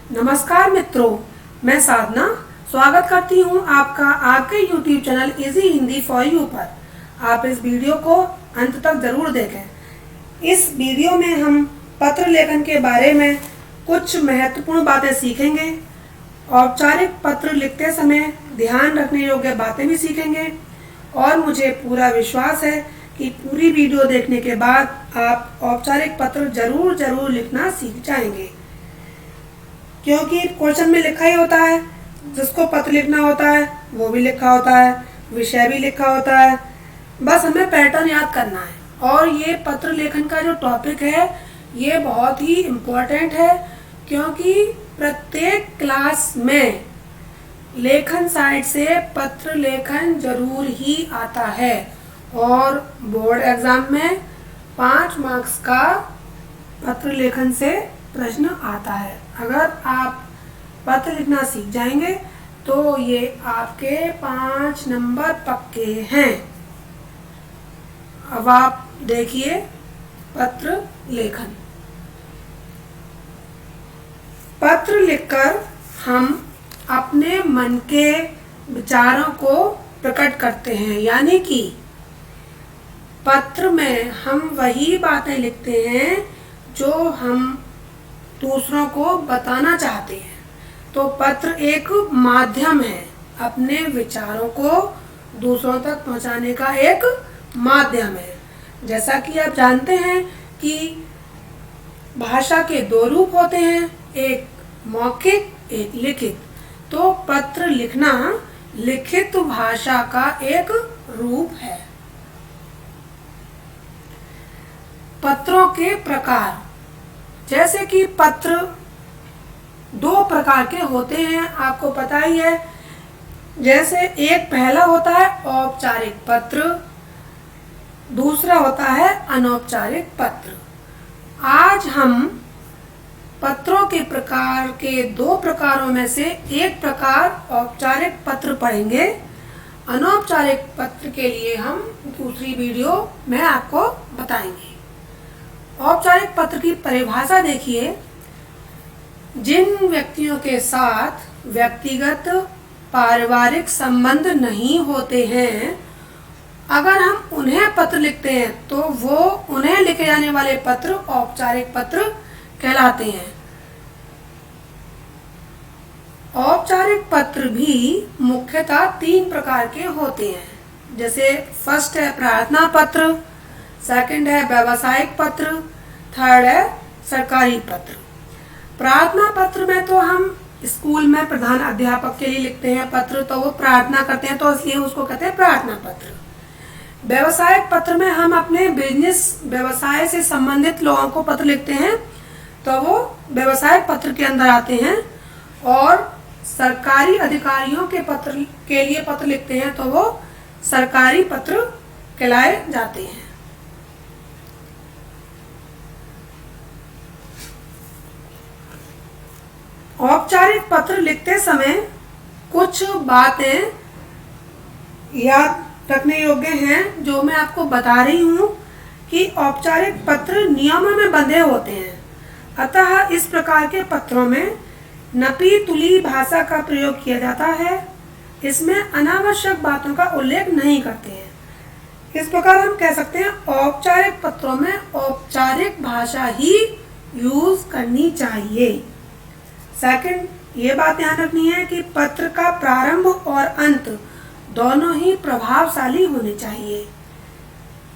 नमस्कार मित्रों, मैं साधना स्वागत करती हूँ आपका आपके YouTube channel easy Hindi for you पर। आप इस वीडियो को अंत तक जरूर देखें। इस वीडियो में हम पत्र लेखन के बारे में कुछ महत्वपूर्ण बातें सीखेंगे। औपचारिक पत्र लिखते समय ध्यान रखने योग्य बातें भी सीखेंगे और मुझे पूरा विश्वास है कि पूरी वीडियो देखने के बाद आप औपचारिक पत्र जरूर लिखना सीख जाएंगे, क्योंकि क्वेश्चन में लिखा ही होता है। जिसको पत्र लिखना होता है वो भी लिखा होता है, विषय भी लिखा होता है। बस हमें पैटर्न याद करना है। और ये पत्र लेखन का जो टॉपिक है ये बहुत ही इम्पोर्टेंट है, क्योंकि प्रत्येक क्लास में लेखन साइड से पत्र लेखन जरूर ही आता है और बोर्ड एग्जाम में 5 मार्क्स का पत्र लेखन से प्रश्न आता है। अगर आप पत्र लिखना सीख जाएंगे तो ये आपके 5 नंबर पक्के हैं। अब आप देखिए पत्र लेखन। पत्र लिखकर हम अपने मन के विचारों को प्रकट करते हैं, यानी कि पत्र में हम वही बातें लिखते हैं जो हम दूसरों को बताना चाहते हैं। तो पत्र एक माध्यम है, अपने विचारों को दूसरों तक पहुंचाने का एक माध्यम है। जैसा कि आप जानते हैं कि भाषा के 2 रूप होते हैं, एक मौखिक एक लिखित। तो पत्र लिखना लिखित भाषा का एक रूप है। पत्रों के प्रकार, जैसे कि पत्र 2 प्रकार के होते हैं, आपको पता ही है। जैसे एक पहला होता है औपचारिक पत्र, दूसरा होता है अनौपचारिक पत्र। आज हम पत्रों के प्रकार के 2 प्रकारों में से एक प्रकार औपचारिक पत्र पढ़ेंगे। अनौपचारिक पत्र के लिए हम दूसरी वीडियो में आपको बताएंगे। औपचारिक पत्र की परिभाषा देखिए। जिन व्यक्तियों के साथ व्यक्तिगत पारिवारिक संबंध नहीं होते हैं, अगर हम उन्हें पत्र लिखते हैं तो वो उन्हें लिखे जाने वाले पत्र औपचारिक पत्र कहलाते हैं। औपचारिक पत्र भी मुख्यतः 3 प्रकार के होते हैं। जैसे फर्स्ट है प्रार्थना पत्र, सेकंड है व्यावसायिक पत्र, थर्ड है सरकारी पत्र। प्रार्थना पत्र में तो हम स्कूल में प्रधान अध्यापक के लिए लिखते हैं पत्र, तो वो प्रार्थना करते हैं, तो इसलिए उसको कहते हैं प्रार्थना पत्र। व्यावसायिक पत्र में हम अपने बिजनेस व्यवसाय से संबंधित लोगों को पत्र लिखते हैं, तो वो व्यावसायिक पत्र के अंदर आते हैं। और सरकारी अधिकारियों के पत्र के लिए पत्र लिखते हैं तो वो सरकारी पत्र कहलाए जाते हैं। औपचारिक पत्र लिखते समय कुछ बातें याद रखने योग्य हैं, जो मैं आपको बता रही हूँ कि औपचारिक पत्र नियमों में बंधे होते हैं। अतः इस प्रकार के पत्रों में नपी तुली भाषा का प्रयोग किया जाता है। इसमें अनावश्यक बातों का उल्लेख नहीं करते हैं। इस प्रकार हम कह सकते हैं औपचारिक पत्रों में औपचारिक भाषा ही यूज करनी चाहिए। सेकंड, ये बात ध्यान रखनी है कि पत्र का प्रारंभ और अंत दोनों ही प्रभावशाली होने चाहिए।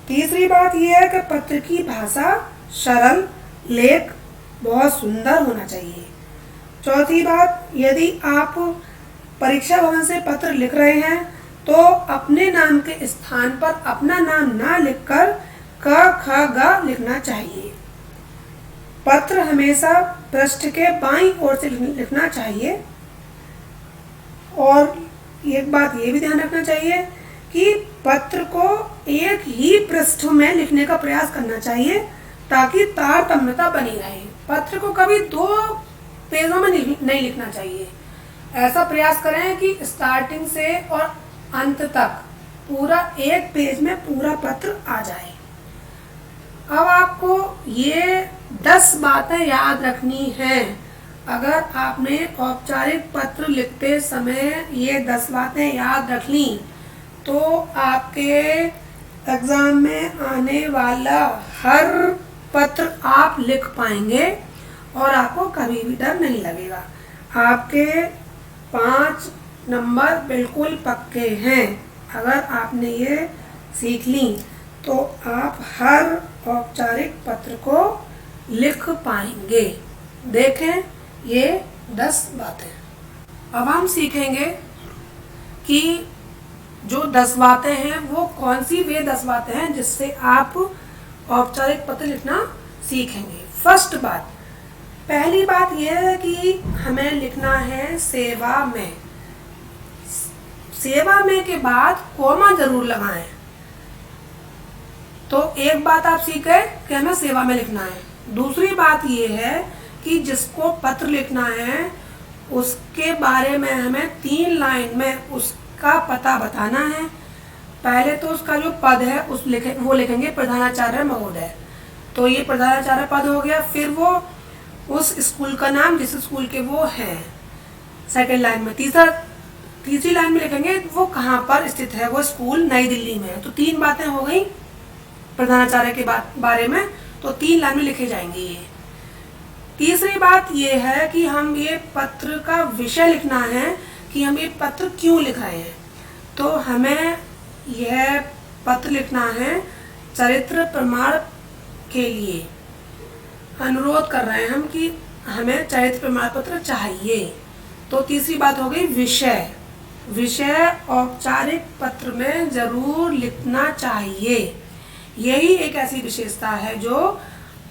तीसरी बात यह है कि पत्र की भाषा सरल, लेख बहुत सुंदर होना चाहिए। चौथी बात, यदि आप परीक्षा भवन से पत्र लिख रहे हैं तो अपने नाम के स्थान पर अपना नाम ना लिखकर क ख ग लिखना चाहिए। पत्र हमेशा पृष्ठ के बाईं ओर से लिखना चाहिए। और एक बात ये भी ध्यान रखना चाहिए कि पत्र को एक ही पृष्ठ में लिखने का प्रयास करना चाहिए, ताकि तारतम्यता बनी रहे। पत्र को कभी 2 पेजों में नहीं लिखना चाहिए। ऐसा प्रयास करें कि स्टार्टिंग से और अंत तक पूरा एक पेज में पूरा पत्र आ जाए। अब आपको ये 10 बातें याद रखनी हैं अगर आपने औपचारिक पत्र लिखते समय ये 10 बातें याद रख ली तो आपके एग्ज़ाम में आने वाला हर पत्र आप लिख पाएंगे और आपको कभी भी डर नहीं लगेगा। आपके 5 नंबर बिल्कुल पक्के हैं। अगर आपने ये सीख ली तो आप हर औपचारिक पत्र को लिख पाएंगे। देखें ये 10 बातें। अब हम सीखेंगे कि जो 10 बातें हैं वो कौन सी वे 10 बातें हैं जिससे आप औपचारिक पत्र लिखना सीखेंगे। फर्स्ट बात, पहली बात यह है कि हमें लिखना है सेवा में। सेवा में के बाद कॉमा जरूर लगाएं। तो एक बात आप सीख गए कि हमें सेवा में लिखना है। दूसरी बात यह है कि जिसको पत्र लिखना है उसके बारे में हमें 3 लाइन में उसका पता बताना है। पहले तो उसका जो पद है वो लिखेंगे प्रधानाचार्य महोदय। तो ये प्रधानाचार्य पद हो गया। फिर वो उस स्कूल का नाम जिस स्कूल के वो हैं। सेकेंड लाइन में तीसरी लाइन में लिखेंगे वो कहाँ पर स्थित है। वो स्कूल नई दिल्ली में है। तो 3 बातें हो गई प्रधानाचार्य के बारे में, तो 3 लाइन में लिखे जाएंगे ये। तीसरी बात ये है कि हम ये पत्र का विषय लिखना है कि हम ये पत्र क्यों लिख रहे हैं। तो हमें यह पत्र लिखना है चरित्र प्रमाण के लिए। अनुरोध कर रहे हैं हम कि हमें चरित्र प्रमाण पत्र चाहिए। तो तीसरी बात हो गई विषय औपचारिक पत्र में जरूर लिखना चाहिए। यही एक ऐसी विशेषता है जो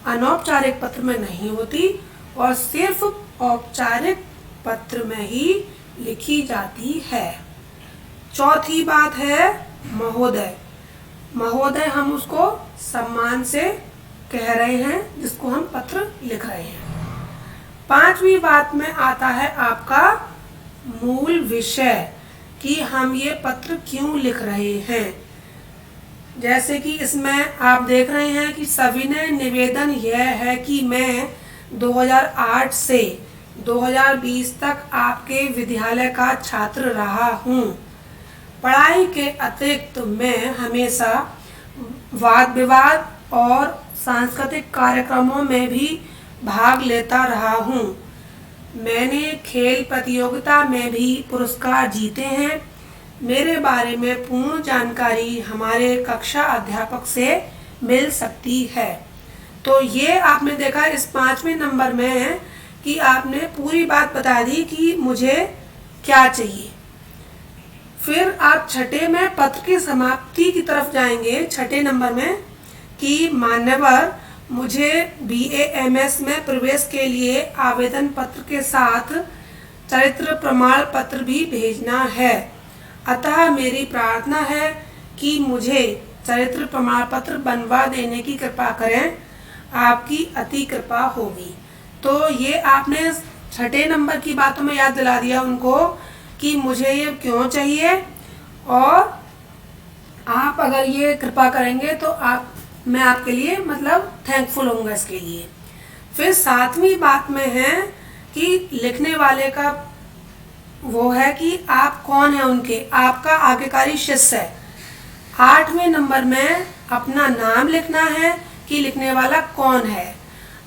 अनौपचारिक पत्र में नहीं होती और सिर्फ औपचारिक पत्र में ही लिखी जाती है। चौथी बात है महोदय हम उसको सम्मान से कह रहे हैं जिसको हम पत्र लिख रहे हैं। 5वीं बात में आता है आपका मूल विषय कि हम ये पत्र क्यों लिख रहे हैं। जैसे कि इसमें आप देख रहे हैं कि सविनय निवेदन यह है कि मैं 2008 से 2020 तक आपके विद्यालय का छात्र रहा हूँ। पढ़ाई के अतिरिक्त मैं हमेशा वाद विवाद और सांस्कृतिक कार्यक्रमों में भी भाग लेता रहा हूँ। मैंने खेल प्रतियोगिता में भी पुरस्कार जीते हैं। मेरे बारे में पूर्ण जानकारी हमारे कक्षा अध्यापक से मिल सकती है। तो ये आपने देखा इस 5वें नंबर में कि आपने पूरी बात बता दी कि मुझे क्या चाहिए। फिर आप 6ठे में पत्र की समाप्ति की तरफ जाएंगे। 6ठे नंबर में कि मान्यवर मुझे BA MS में प्रवेश के लिए आवेदन पत्र के साथ चरित्र प्रमाण पत्र भी भेजना है। अतः मेरी प्रार्थना है कि मुझे चरित्र प्रमाण पत्र बनवा देने की कृपा करें। आपकी अति कृपा होगी। तो ये आपने 6ठे नंबर की बातों में याद दिला दिया उनको कि मुझे ये क्यों चाहिए और आप अगर ये कृपा करेंगे तो मैं आपके लिए मतलब थैंकफुल होऊंगा इसके लिए। फिर 7वीं बात में है कि लिखने वाले का वो है कि आप कौन है उनके, आपका आज्ञाकारी शिष्य है। 8वें नंबर में अपना नाम लिखना है कि लिखने वाला कौन है।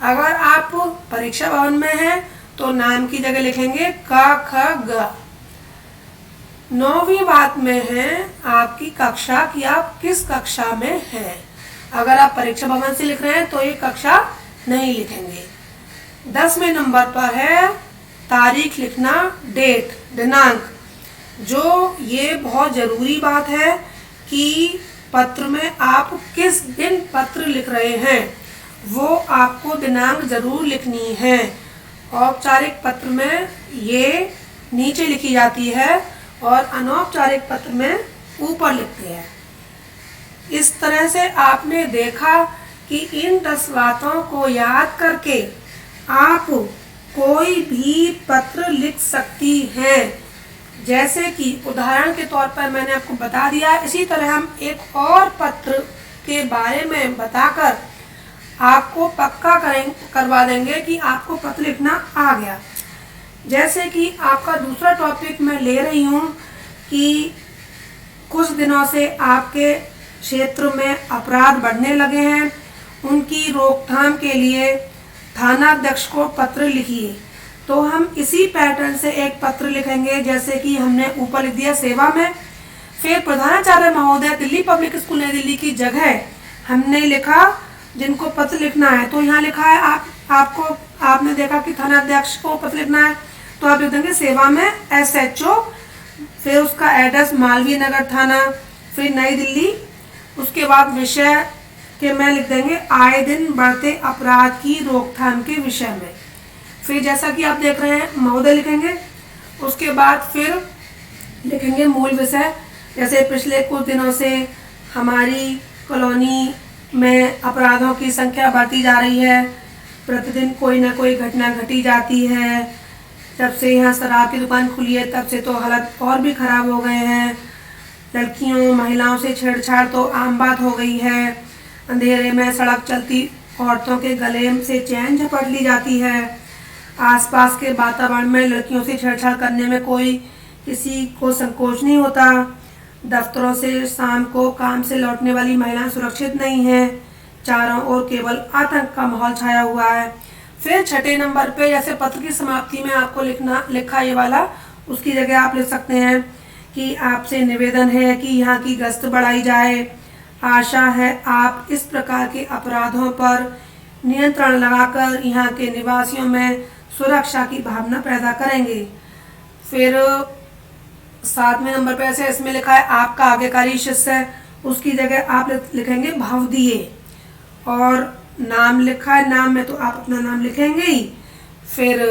अगर आप परीक्षा भवन में हैं तो नाम की जगह लिखेंगे क ख ग। 9वीं बात में है आपकी कक्षा कि आप किस कक्षा में हैं। अगर आप परीक्षा भवन से लिख रहे हैं तो ये कक्षा नहीं लिखेंगे। 10वें नंबर पर है तारीख लिखना, डेट दिनांक। जो ये बहुत ज़रूरी बात है कि पत्र में आप किस दिन पत्र लिख रहे हैं वो आपको दिनांक ज़रूर लिखनी है। औपचारिक पत्र में ये नीचे लिखी जाती है और अनौपचारिक पत्र में ऊपर लिखते हैं। इस तरह से आपने देखा कि इन 10 बातों को याद करके आप कोई भी पत्र लिख सकती हैं। जैसे कि उदाहरण के तौर पर मैंने आपको बता दिया, इसी तरह हम एक और पत्र के बारे में बताकर आपको पक्का करवा देंगे कि आपको पत्र लिखना आ गया। जैसे कि आपका दूसरा टॉपिक मैं ले रही हूँ कि कुछ दिनों से आपके क्षेत्र में अपराध बढ़ने लगे हैं, उनकी रोकथाम के लिए थानाध्यक्ष को पत्र लिखिए। तो हम इसी पैटर्न से एक पत्र लिखेंगे, जैसे कि हमने ऊपर लिख दिया सेवा में। फिर प्रधानाचार्य महोदय दिल्ली पब्लिक स्कूल नई दिल्ली की जगह हमने लिखा जिनको पत्र लिखना है, तो यहाँ लिखा है आपने देखा कि थानाध्यक्ष को पत्र लिखना है, तो आप लिख देंगे सेवा में SHO, फिर उसका एड्रेस मालवीय नगर थाना, फिर नई दिल्ली। उसके बाद विषय के में लिख देंगे आए दिन बढ़ते अपराध की रोकथाम के विषय में। फिर जैसा कि आप देख रहे हैं महोदय लिखेंगे। उसके बाद फिर लिखेंगे मूल विषय, जैसे पिछले कुछ दिनों से हमारी कॉलोनी में अपराधों की संख्या बढ़ती जा रही है, प्रतिदिन कोई ना कोई घटना घटी जाती है। जब से यहाँ शराब की दुकान खुली है तब से तो हालत और भी ख़राब हो गए हैं। लड़कियों महिलाओं से छेड़छाड़ तो आम बात हो गई है। अंधेरे में सड़क चलती औरतों के गले से चैन झपट ली जाती है। आसपास के वातावरण में लड़कियों से छेड़छाड़ करने में कोई किसी को संकोच नहीं होता। दफ्तरों से शाम को काम से लौटने वाली महिलाएं सुरक्षित नहीं हैं। चारों ओर केवल आतंक का माहौल छाया हुआ है। फिर छठे नंबर पे जैसे पत्र की समाप्ति में आपको लिखा ये वाला, उसकी जगह आप लिख सकते हैं कि आपसे निवेदन है कि यहाँ की गश्त बढ़ाई जाए। आशा है आप इस प्रकार के अपराधों पर नियंत्रण लगाकर यहाँ के निवासियों में सुरक्षा की भावना पैदा करेंगे। फिर 7वें नंबर पे ऐसे इसमें लिखा है आपका आज्ञाकारी शिष्य, उसकी जगह आप लिखेंगे भवदीय। और नाम लिखा है, नाम में तो आप अपना नाम लिखेंगे ही। फिर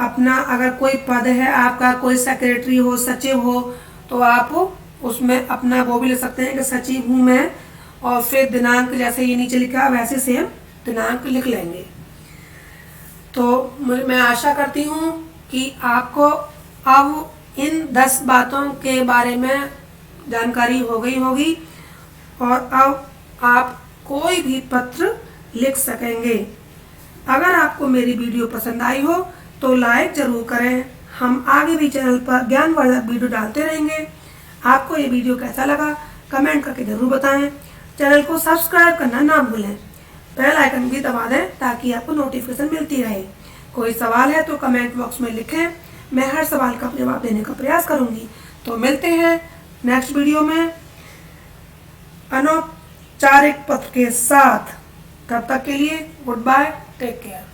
अपना अगर कोई पद है आपका, कोई सेक्रेटरी हो, सचिव हो, तो आप उसमें अपना वो भी लिख सकते हैं कि सचिव हूँ मैं। और फिर दिनांक जैसे ये नीचे लिखा है वैसे सेम दिनांक लिख लेंगे। तो मैं आशा करती हूँ कि आपको अब इन 10 बातों के बारे में जानकारी हो गई होगी और अब आप कोई भी पत्र लिख सकेंगे। अगर आपको मेरी वीडियो पसंद आई हो तो लाइक ज़रूर करें। हम आगे भी चैनल पर ज्ञानवर्धक वीडियो डालते रहेंगे। आपको ये वीडियो कैसा लगा कमेंट करके ज़रूर बताएं। चैनल को सब्सक्राइब करना ना भूलें। बेल आइकन भी दबा दें ताकि आपको नोटिफिकेशन मिलती रहे। कोई सवाल है तो कमेंट बॉक्स में लिखें, मैं हर सवाल का जवाब देने का प्रयास करूंगी। तो मिलते हैं नेक्स्ट वीडियो में अनौपचारिक पत्र के साथ। तब तक के लिए गुड बाय, टेक केयर।